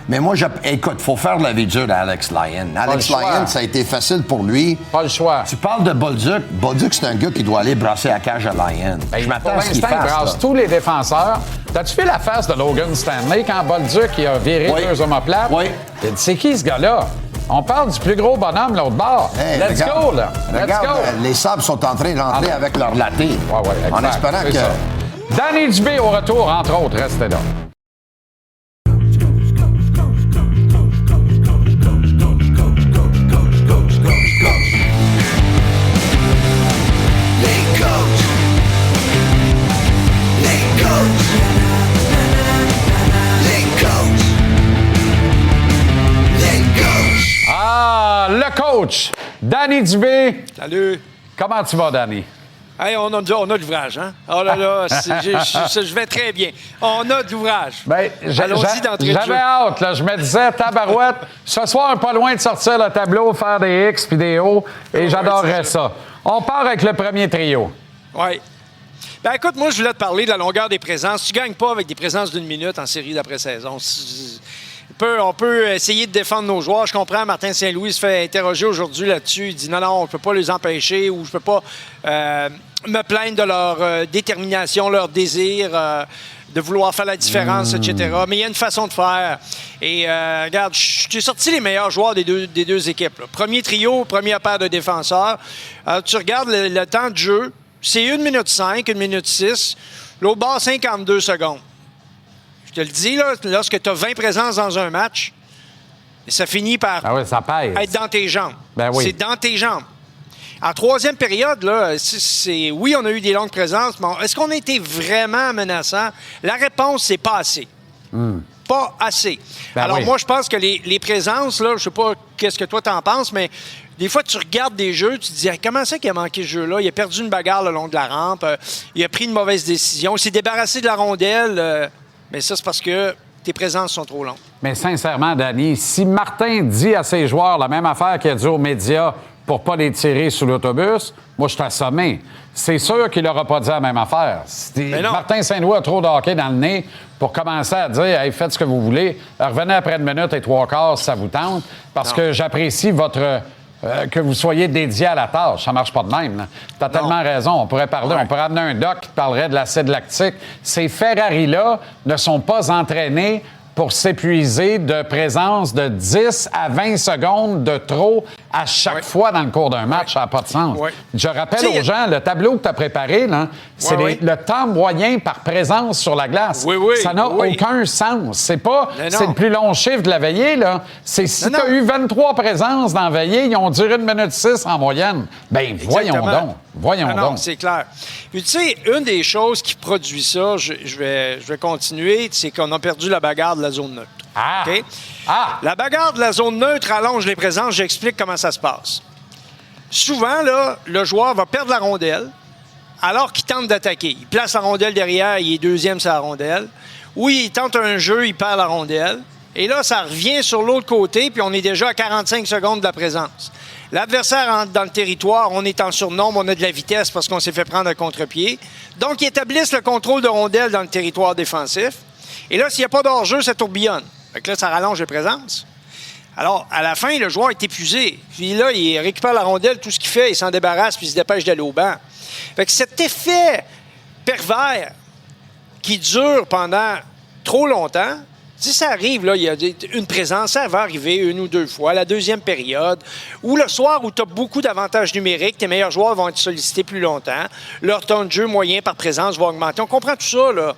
Mais moi, écoute, il faut faire la vie dure à Alex Lyon. Alex Lyon, ça a été facile pour lui. Pas le choix. Tu parles de Bolduc. Bolduc, c'est un gars qui doit aller brasser la cage à Lyon. Je m'attends à ce qu'il fasse. Il brasse tous les défenseurs. T'as-tu fait la face de Logan Stanley quand Bolduc a viré 2 omoplates? Oui. C'est qui ce gars-là? On parle du plus gros bonhomme l'autre bord. Hey, Let's go, là. Let's go. Les Sabres sont en train de rentrer avec leur latte. En espérant que... Ça. Danny Dubé au retour, entre autres. Restez là. Le coach, Danny Dubé. Salut. Comment tu vas, Danny? Hey, on a de l'ouvrage, hein? Oh là là, je vais très bien. On a de l'ouvrage. Ben, allons-y d'entrée de jeu. J'avais hâte, là. Je me disais, tabarouette, ce soir, pas loin de sortir le tableau, faire des X puis des O, et j'adorerais ça. On part avec le premier trio. Oui. Ben écoute, moi, je voulais te parler de la longueur des présences. Tu ne gagnes pas avec des présences d'une minute en série d'après-saison. On peut essayer de défendre nos joueurs. Je comprends, Martin Saint-Louis se fait interroger aujourd'hui là-dessus. Il dit non, je ne peux pas les empêcher ou je ne peux pas me plaindre de leur détermination, leur désir de vouloir faire la différence, etc. Mais il y a une façon de faire. Et regarde, j'ai sorti les meilleurs joueurs des deux équipes. Là. Premier trio, première paire de défenseurs. Tu regardes le temps de jeu, c'est 1 minute 5, 1 minute 6. L'autre bord, 52 secondes. Je te le dis, là, lorsque tu as 20 présences dans un match, ça finit par être dans tes jambes. Ben oui. C'est dans tes jambes. En troisième période, là, oui, on a eu des longues présences, mais est-ce qu'on a été vraiment menaçant? La réponse, c'est pas assez. Pas assez. Alors, moi, je pense que les présences, là, je sais pas qu'est-ce que toi t'en penses, mais des fois, tu regardes des jeux, tu te dis comment ça qu'il a manqué ce jeu-là? Il a perdu une bagarre le long de la rampe, il a pris une mauvaise décision, il s'est débarrassé de la rondelle. Mais ça, c'est parce que tes présences sont trop longues. Mais sincèrement, Danny, si Martin dit à ses joueurs la même affaire qu'il a dit aux médias pour pas les tirer sous l'autobus, moi, je suis assommé. C'est sûr qu'il n'aura pas dit la même affaire. Martin Saint-Louis a trop de hockey dans le nez pour commencer à dire hey, faites ce que vous voulez. Revenez après 1 minute et 3/4 si ça vous tente, parce que j'apprécie votre... que vous soyez dédié à la tâche. Ça marche pas de même. Tu as tellement raison. On pourrait parler, on pourrait amener un doc qui parlerait de l'acide lactique. Ces Ferrari-là ne sont pas entraînés pour s'épuiser de présence de 10 à 20 secondes de trop à chaque fois dans le cours d'un match. Ça n'a pas de sens. Je rappelle aux gens, le tableau que tu as préparé, là, c'est le temps moyen par présence sur la glace. Ça n'a aucun sens. C'est pas c'est le plus long chiffre de la veillée. Là. C'est si tu as eu 23 présences dans la veillée, ils ont duré 1 minute 6 en moyenne. Bien, voyons donc. Non, c'est clair. Puis, tu sais, une des choses qui produit ça, je vais continuer, c'est qu'on a perdu la bagarre de la zone neutre. Okay? La bagarre de la zone neutre allonge les présences. J'explique comment ça se passe. Souvent, là, le joueur va perdre la rondelle alors qu'il tente d'attaquer. Il place la rondelle derrière, il est deuxième sur la rondelle. Oui, il tente un jeu, il perd la rondelle. Et là, ça revient sur l'autre côté, puis on est déjà à 45 secondes de la présence. L'adversaire entre dans le territoire, on est en surnombre, on a de la vitesse parce qu'on s'est fait prendre un contre-pied. Donc, ils établissent le contrôle de rondelle dans le territoire défensif. Et là, s'il n'y a pas d'hors-jeu, ça tourbillonne. Fait que là, ça rallonge les présences. Alors, à la fin, le joueur est épuisé. Puis là, il récupère la rondelle, tout ce qu'il fait, il s'en débarrasse, puis il se dépêche d'aller au banc. Fait que cet effet pervers qui dure pendant trop longtemps, si ça arrive, là, il y a une présence, ça va arriver une ou deux fois, la deuxième période, ou le soir où tu as beaucoup d'avantages numériques, tes meilleurs joueurs vont être sollicités plus longtemps, leur temps de jeu moyen par présence va augmenter. On comprend tout ça, là.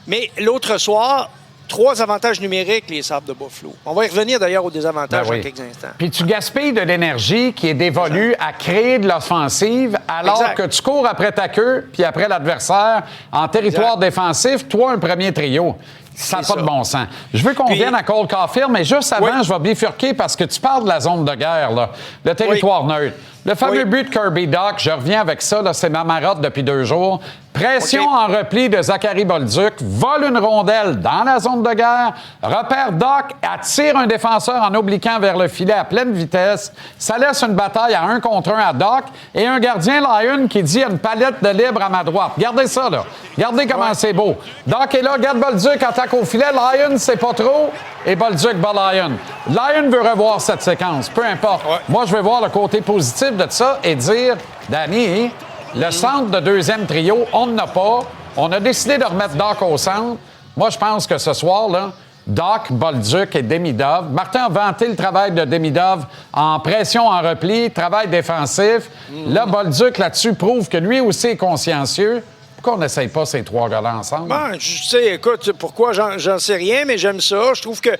Mais l'autre soir, 3 avantages numériques, les Sabres de Buffalo. On va y revenir d'ailleurs aux désavantages dans quelques instants. Puis tu gaspilles de l'énergie qui est dévolue à créer de l'offensive alors que tu cours après ta queue puis après l'adversaire en territoire défensif, toi, un premier trio. Ça n'a pas de bon sens. Je veux qu'on vienne à Cole Caulfield, mais juste avant, je vais bifurquer parce que tu parles de la zone de guerre, là, le territoire neutre. Le fameux but de Kirby Dach, je reviens avec ça, là, c'est ma marotte depuis 2 jours. Pression en repli de Zachary Bolduc, vole une rondelle dans la zone de guerre, repère Dach, attire un défenseur en obliquant vers le filet à pleine vitesse. Ça laisse une bataille à 1 contre 1 à Dach et un gardien Lyon qui dit « une palette de libre à ma droite ». Regardez ça, là. Regardez comment c'est beau. Dach est là, garde Bolduc, attaque au filet. Lyon, c'est pas trop. Et Bolduc bat Lyon. Lyon veut revoir cette séquence, peu importe. Moi, je vais voir le côté positif de ça et dire, Danny, le centre de deuxième trio, on n'en a pas. On a décidé de remettre Dach au centre. Moi, je pense que ce soir, là, Dach, Bolduc et Demidov. Martin a vanté le travail de Demidov en pression en repli, travail défensif. Là, Bolduc, là-dessus, prouve que lui aussi est consciencieux. Pourquoi on n'essaye pas ces 3 gars-là ensemble? Ben, je sais, écoute, pourquoi, j'en sais rien, mais j'aime ça. Je trouve que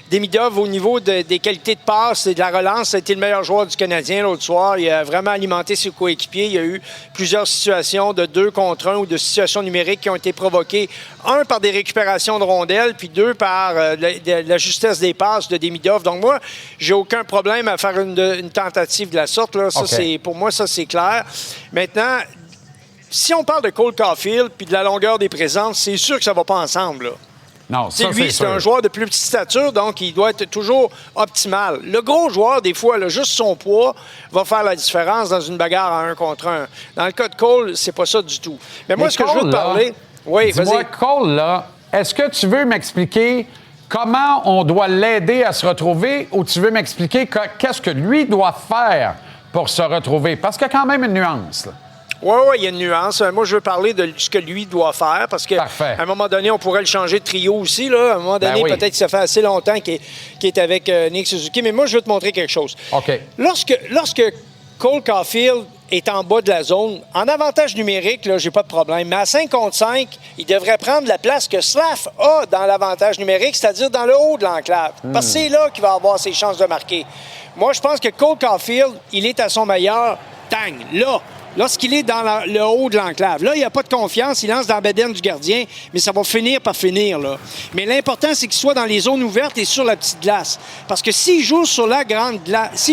Demidov, au niveau des qualités de passe et de la relance, a été le meilleur joueur du Canadien l'autre soir. Il a vraiment alimenté ses coéquipiers. Il y a eu plusieurs situations de 2 contre 1 ou de situations numériques qui ont été provoquées. 1, par des récupérations de rondelles, puis 2, par la justesse des passes de Demidov. Donc moi, j'ai aucun problème à faire une tentative de la sorte. Là. Ça, pour moi, ça, c'est clair. Maintenant, si on parle de Cole Caulfield puis de la longueur des présences, c'est sûr que ça ne va pas ensemble. Là. Non, ça, lui, c'est un joueur de plus petite stature, donc il doit être toujours optimal. Le gros joueur, des fois, là, juste son poids va faire la différence dans une bagarre à 1 contre 1. Dans le cas de Cole, c'est pas ça du tout. Mais moi, ce que je veux te parler... Oui, dis-moi, Cole, là, est-ce que tu veux m'expliquer comment on doit l'aider à se retrouver ou tu veux m'expliquer qu'est-ce que lui doit faire pour se retrouver? Parce qu'il y a quand même une nuance, là. Oui, il y a une nuance. Moi, je veux parler de ce que lui doit faire parce qu'à un moment donné, on pourrait le changer de trio aussi. Là. À un moment donné, peut-être que ça fait assez longtemps qu'il est avec Nick Suzuki. Mais moi, je veux te montrer quelque chose. OK. Lorsque Cole Caulfield est en bas de la zone, en avantage numérique, là, j'ai pas de problème. Mais à 5 contre 5, il devrait prendre la place que Slav a dans l'avantage numérique, c'est-à-dire dans le haut de l'enclave. Parce que c'est là qu'il va avoir ses chances de marquer. Moi, je pense que Cole Caulfield, il est à son meilleur, là. Lorsqu'il est dans le haut de l'enclave. Là, il n'y a pas de confiance. Il lance dans la bedaine du gardien, mais ça va finir par finir, là. Mais l'important, c'est qu'il soit dans les zones ouvertes et sur la petite glace. Parce que s'il joue sur la grande glace,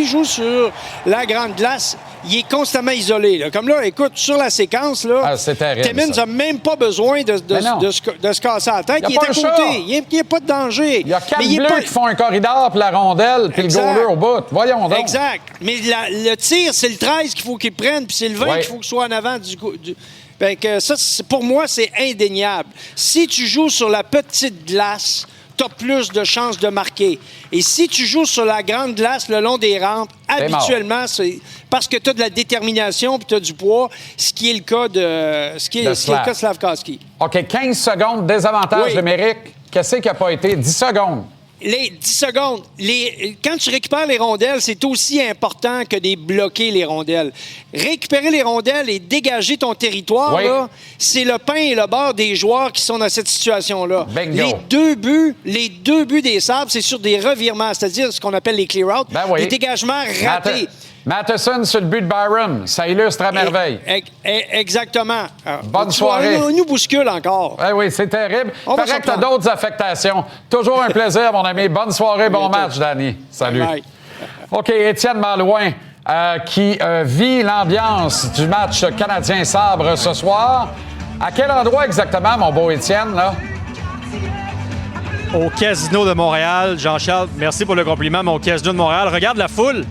il est constamment isolé, là. Comme là, écoute, sur la séquence, là, Timmins n'a même pas besoin de se casser la tête. Il est à côté. Il n'y a pas de danger. Il y a 4 bleus qui font un corridor pour la rondelle, puis le goaler au bout. Voyons donc. Exact. Mais le tir, c'est le 13 qu'il faut qu'il prenne, puis c'est le 20 qu'il faut qu'il soit en avant du... Fait que ça, pour moi, c'est indéniable. Si tu joues sur la petite glace, tu as plus de chances de marquer. Et si tu joues sur la grande glace le long des rampes, habituellement, c'est parce que tu as de la détermination et tu as du poids, ce qui est le cas de Slafkovský. OK, 15 secondes, désavantage numérique. Qu'est-ce qui n'a pas été? 10 secondes. Les 10 secondes. Quand tu récupères les rondelles, c'est aussi important que de bloquer les rondelles. Récupérer les rondelles et dégager ton territoire, là, c'est le pain et le beurre des joueurs qui sont dans cette situation-là. Bingo. Les deux buts des Sabres, c'est sur des revirements, c'est-à-dire ce qu'on appelle les clear-out, des dégagements ratés. Matheson sur le but de Byron, ça illustre à merveille. Exactement. Bonne soirée. On nous bouscule encore. Oui, c'est terrible. Il paraît que tu as d'autres affectations. Toujours un plaisir, mon ami. Bonne soirée, bon match, Danny. Salut. Bye. OK, Étienne Malouin, qui vit l'ambiance du match Canadien-Sabre ce soir. À quel endroit exactement, mon beau Étienne, là? Au Casino de Montréal. Jean-Charles, merci pour le compliment, mais au Casino de Montréal. Regarde la foule.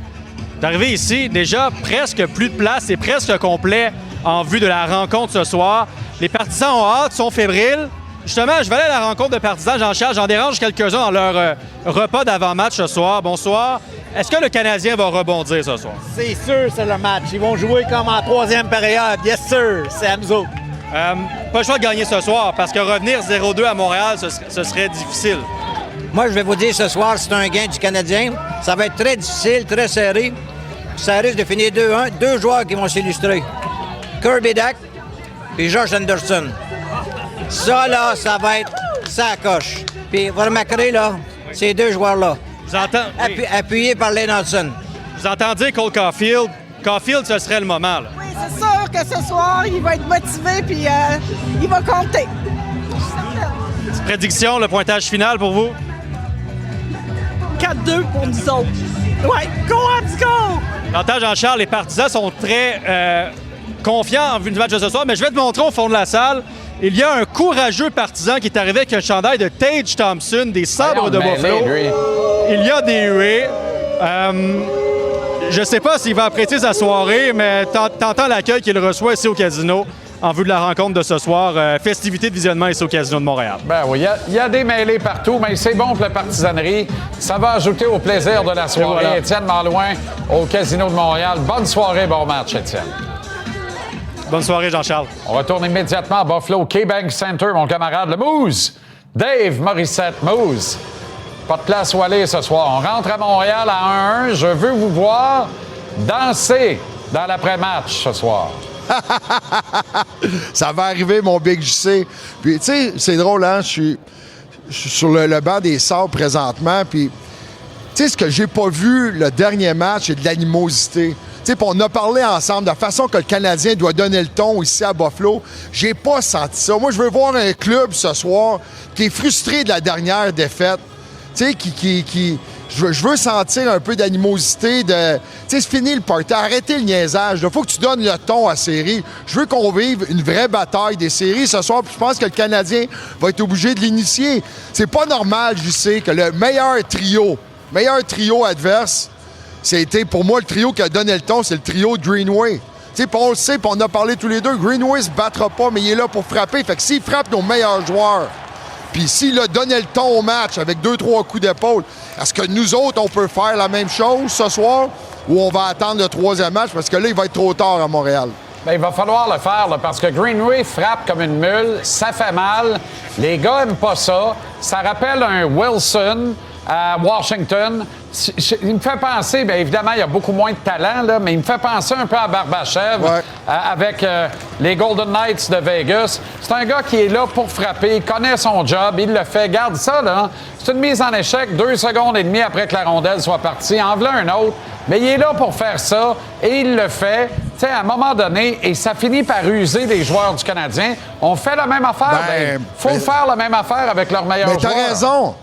D'arriver ici, déjà presque plus de place, c'est presque complet en vue de la rencontre ce soir. Les partisans ont hâte, sont fébriles. Justement, je vais aller à la rencontre de partisans, Jean-Charles. J'en dérange quelques-uns dans leur repas d'avant-match ce soir. Bonsoir. Est-ce que le Canadien va rebondir ce soir? C'est sûr, c'est le match. Ils vont jouer comme en troisième période. Yes, sir. C'est à nous autres. Pas le choix de gagner ce soir, parce que revenir 0-2 à Montréal, ce serait difficile. Moi, je vais vous dire, ce soir, c'est un gain du Canadien. Ça va être très difficile, très serré. Ça risque de finir 2-1. Deux joueurs qui vont s'illustrer. Kirby Dach et Josh Anderson. Ça, là, ça va être ça coche. Puis, vous remarquerez, là, ces deux joueurs-là. Vous entendez? Appuyés par Len Hudson. Vous entendez Cole Caulfield? Caulfield, ce serait le moment, là. Oui, c'est sûr que ce soir, il va être motivé puis il va compter. Petite prédiction, le pointage final pour vous? 4-2 pour nous autres. Ouais, go Habs, go! J'entends, Jean-Charles, les partisans sont très confiants en vue du match de ce soir, mais je vais te montrer au fond de la salle. Il y a un courageux partisan qui est arrivé avec un chandail de Tage Thompson, des Sabres de Buffalo. Il y a des huées. Je ne sais pas s'il va apprécier sa soirée, mais t'entends l'accueil qu'il reçoit ici au Casino en vue de la rencontre de ce soir. Festivité de visionnement ici au Casino de Montréal. Ben oui, il y a des mêlées partout, mais c'est bon pour la partisanerie. Ça va ajouter au plaisir de la soirée. Voilà. Étienne Malouin au Casino de Montréal. Bonne soirée, bon match, Étienne. Bonne soirée, Jean-Charles. On retourne immédiatement à Buffalo, KeyBank Center, mon camarade, le Moose. Dave Morissette, Moose. Pas de place où aller ce soir. On rentre à Montréal à 1-1. Je veux vous voir danser dans l'après-match ce soir. Ça va arriver, mon Big JC. Puis, tu sais, c'est drôle, hein? Je suis sur le banc des Sabres présentement. Puis, tu sais, ce que j'ai pas vu le dernier match, c'est de l'animosité. Tu sais, on a parlé ensemble de la façon que le Canadien doit donner le ton ici à Buffalo. J'ai pas senti ça. Moi, je veux voir un club ce soir qui est frustré de la dernière défaite. Tu sais, je veux sentir un peu d'animosité, tu sais, c'est fini le party, arrêtez le niaisage. Il faut que tu donnes le ton à la série. Je veux qu'on vive une vraie bataille des séries ce soir, puis je pense que le Canadien va être obligé de l'initier. C'est pas normal, je sais, que le meilleur trio adverse, c'était pour moi le trio qui a donné le ton, c'est le trio de Greenway. Tu sais, on le sait, puis on a parlé tous les deux, Greenway se battra pas, mais il est là pour frapper. Fait que s'il frappe nos meilleurs joueurs, puis s'il a donné le ton au match avec 2-3 coups d'épaule, est-ce que nous autres, on peut faire la même chose ce soir ou on va attendre le troisième match parce que là, il va être trop tard à Montréal? Bien, il va falloir le faire là, parce que Greenway frappe comme une mule, ça fait mal. Les gars n'aiment pas ça. Ça rappelle un Wilson à Washington. Il me fait penser, bien évidemment, il y a beaucoup moins de talent, là, mais il me fait penser un peu à Barbashev avec les Golden Knights de Vegas. C'est un gars qui est là pour frapper, il connaît son job, il le fait. Garde ça, là. C'est une mise en échec 2 secondes et demie après que la rondelle soit partie. En voilà un autre. Mais il est là pour faire ça et il le fait. Tu sais, à un moment donné, et ça finit par user les joueurs du Canadien. On fait la même affaire. Il faut faire la même affaire avec leurs meilleurs joueurs. Mais t'as raison.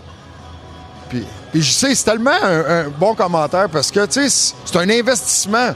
Puis je sais, c'est tellement un bon commentaire parce que, tu sais, c'est un investissement.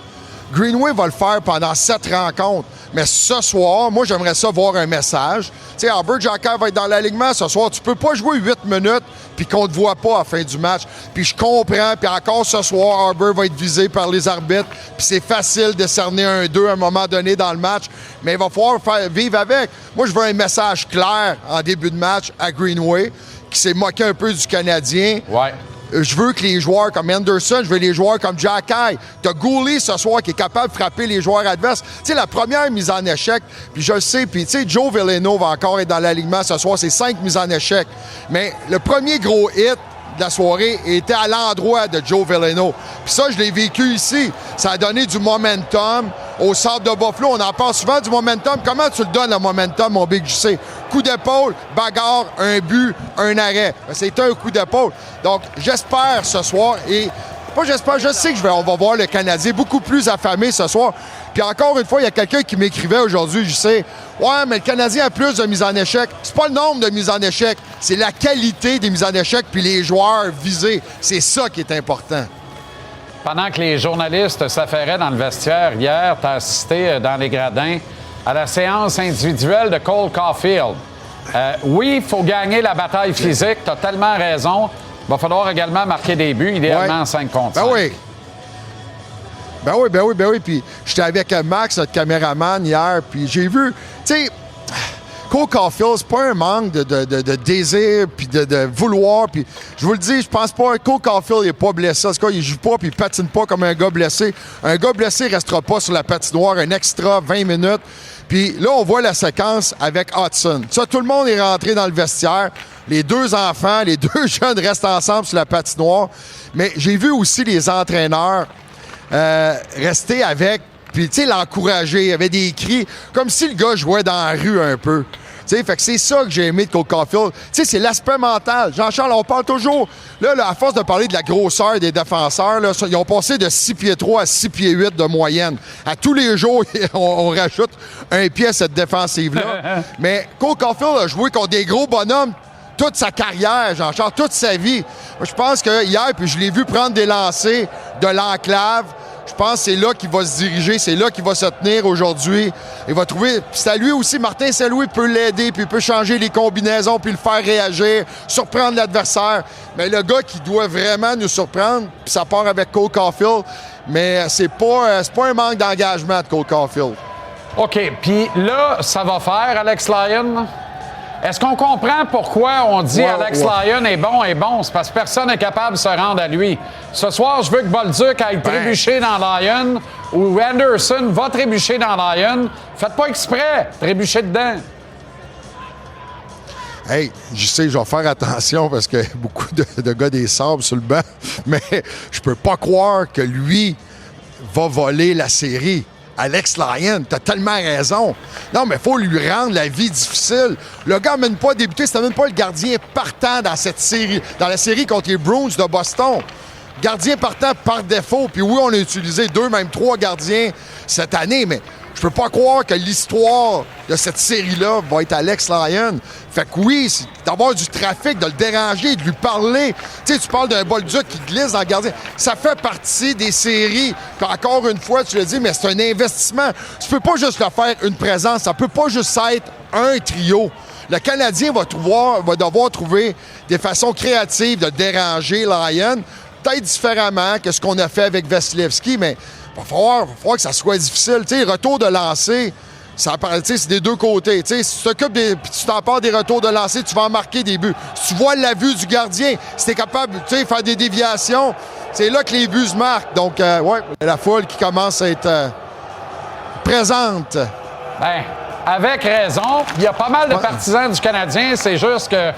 Greenway va le faire pendant 7 rencontres. Mais ce soir, moi, j'aimerais ça voir un message. Tu sais, Albert Jacquet va être dans l'alignement ce soir. Tu peux pas jouer 8 minutes puis qu'on te voit pas à la fin du match. Puis je comprends. Puis encore ce soir, Arbor va être visé par les arbitres. Puis c'est facile de cerner un 2 à un moment donné dans le match. Mais il va falloir vivre avec. Moi, je veux un message clair en début de match à Greenway, qui s'est moqué un peu du Canadien. Ouais. Je veux que les joueurs comme Anderson, je veux les joueurs comme Jacquet. T'as Goulet ce soir qui est capable de frapper les joueurs adverses. Tu sais, la première mise en échec, puis je le sais, puis tu sais, Joe Veleno va encore être dans l'alignement ce soir, c'est 5 mises en échec. Mais le premier gros hit de la soirée était à l'endroit de Joe Veleno. Puis ça, je l'ai vécu ici. Ça a donné du momentum au centre de Buffalo. On en parle souvent du momentum. Comment tu le donnes, le momentum, mon Big JC? Coup d'épaule, bagarre, un but, un arrêt. C'était un coup d'épaule. Donc, j'espère ce soir, et pas j'espère, je sais on va voir le Canadien beaucoup plus affamé ce soir. Puis encore une fois, il y a quelqu'un qui m'écrivait aujourd'hui, je sais, ouais, mais le Canadien a plus de mises en échec. C'est pas le nombre de mises en échec, c'est la qualité des mises en échec puis les joueurs visés. C'est ça qui est important. Pendant que les journalistes s'affairaient dans le vestiaire hier, tu as assisté dans les gradins à la séance individuelle de Cole Caulfield. Oui, il faut gagner la bataille physique, tu as tellement raison. Il va falloir également marquer des buts, idéalement en 5 contre 5. Ben oui. Puis j'étais avec Max, notre caméraman, hier, puis j'ai vu, tu sais, Cole Caulfield, c'est pas un manque de désir puis de vouloir. Puis je vous le dis, je pense pas. Cole Caulfield, il est pas blessé. En tout cas, il joue pas puis il patine pas comme un gars blessé. Un gars blessé restera pas sur la patinoire un extra 20 minutes. Puis là, on voit la séquence avec Hudson. Ça, tout le monde est rentré dans le vestiaire. Les deux enfants, les deux jeunes restent ensemble sur la patinoire. Mais j'ai vu aussi les entraîneurs rester avec, puis tu sais, l'encourager. Il y avait des cris, comme si le gars jouait dans la rue un peu. Tu sais, fait que c'est ça que j'ai aimé de Cole Caulfield. Tu sais, c'est l'aspect mental. Jean-Charles, on parle toujours, là, à force de parler de la grosseur des défenseurs, là, ils ont passé de 6 pieds 3 à 6 pieds 8 de moyenne. À tous les jours, on rajoute un pied à cette défensive-là. Mais Cole Caulfield a joué contre des gros bonhommes toute sa carrière, Jean-Charles, toute sa vie. Moi, je pense que hier, puis je l'ai vu prendre des lancers de l'enclave. Je pense que c'est là qu'il va se diriger, c'est là qu'il va se tenir aujourd'hui. Il va trouver... Puis c'est à lui aussi, Martin Saint-Louis peut l'aider, puis il peut changer les combinaisons, puis le faire réagir, surprendre l'adversaire. Mais le gars qui doit vraiment nous surprendre, puis ça part avec Cole Caulfield, mais c'est pas un manque d'engagement de Cole Caulfield. OK, puis là, ça va faire, Alex Lyon? Est-ce qu'on comprend pourquoi on dit Alex Lyon est bon? C'est parce que personne n'est capable de se rendre à lui. Ce soir, je veux que Bolduc aille trébucher dans Lyon ou Anderson va trébucher dans Lyon. Faites pas exprès, trébucher dedans. Hey, je sais, je vais faire attention parce qu'il y a beaucoup de gars des Sabres sur le banc, mais je peux pas croire que lui va voler la série. Alex Lyon, t'as tellement raison. Non, mais il faut lui rendre la vie difficile. Le gars n'a même pas débuté, c'était même pas le gardien partant dans cette série, dans la série contre les Bruins de Boston. Gardien partant par défaut. Puis oui, on a utilisé 2, même 3 gardiens cette année, mais je peux pas croire que l'histoire de cette série-là va être Alex Lyon. Fait que oui, c'est d'avoir du trafic, de le déranger, de lui parler. Tu sais, tu parles d'un Bolduc qui glisse dans le gardien. Ça fait partie des séries. Encore une fois, tu l'as dit, mais c'est un investissement. Tu peux pas juste le faire une présence. Ça peut pas juste être un trio. Le Canadien va devoir trouver des façons créatives de déranger Lyon. Peut-être différemment que ce qu'on a fait avec Vasilevski, mais il va falloir que ça soit difficile. Tu sais, retour de lancer, c'est des deux côtés. Tu sais, si tu t'occupes puis tu t'en parles des retours de lancer, tu vas en marquer des buts. Si tu vois la vue du gardien, si tu es capable de faire des déviations, c'est là que les buts se marquent. Donc, la foule qui commence à être présente. Bien, avec raison. Il y a pas mal de partisans du Canadien. C'est juste que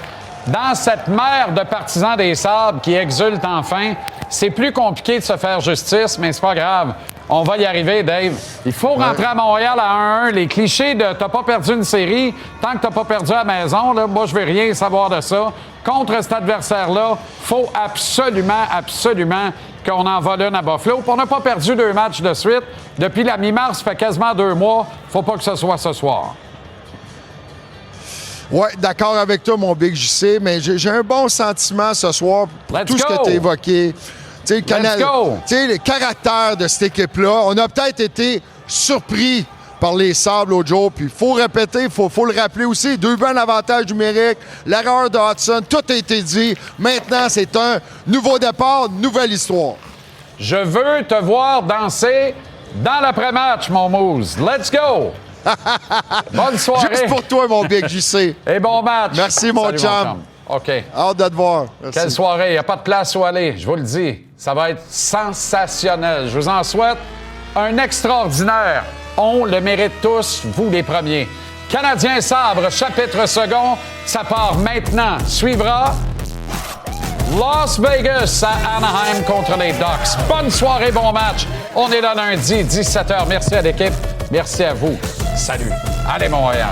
dans cette mer de partisans des Sabres qui exultent enfin, c'est plus compliqué de se faire justice, mais c'est pas grave. On va y arriver, Dave. Il faut rentrer à Montréal à 1-1. Les clichés de « t'as pas perdu une série », tant que t'as pas perdu à la maison, là, moi, je veux rien savoir de ça. Contre cet adversaire-là, faut absolument qu'on en vole une à Buffalo. Puis on n'a pas perdu 2 matchs de suite. Depuis la mi-mars, ça fait quasiment 2 mois. Faut pas que ce soit ce soir. Oui, d'accord avec toi, mon Big JC, mais j'ai un bon sentiment ce soir pour tout ce que tu as évoqué. Tu sais, le caractère de cette équipe-là, on a peut-être été surpris par les Sabres l'autre jour, puis il faut répéter, il faut le rappeler aussi, 2 buts en avantage numérique, l'erreur de Hudson, tout a été dit. Maintenant, c'est un nouveau départ, une nouvelle histoire. Je veux te voir danser dans l'après-match, mon Moose. Let's go! Bonne soirée. Juste pour toi, mon Big JC. Et bon match. Merci, mon chum. OK. Hâte de te voir. Merci. Quelle soirée. Il n'y a pas de place où aller. Je vous le dis. Ça va être sensationnel. Je vous en souhaite un extraordinaire. On le mérite tous, vous les premiers. Canadien Sabre, chapitre second. Ça part maintenant. Suivra Las Vegas à Anaheim contre les Ducks. Bonne soirée, bon match. On est là lundi, 17h. Merci à l'équipe. Merci à vous. Salut. Allez, Montréal.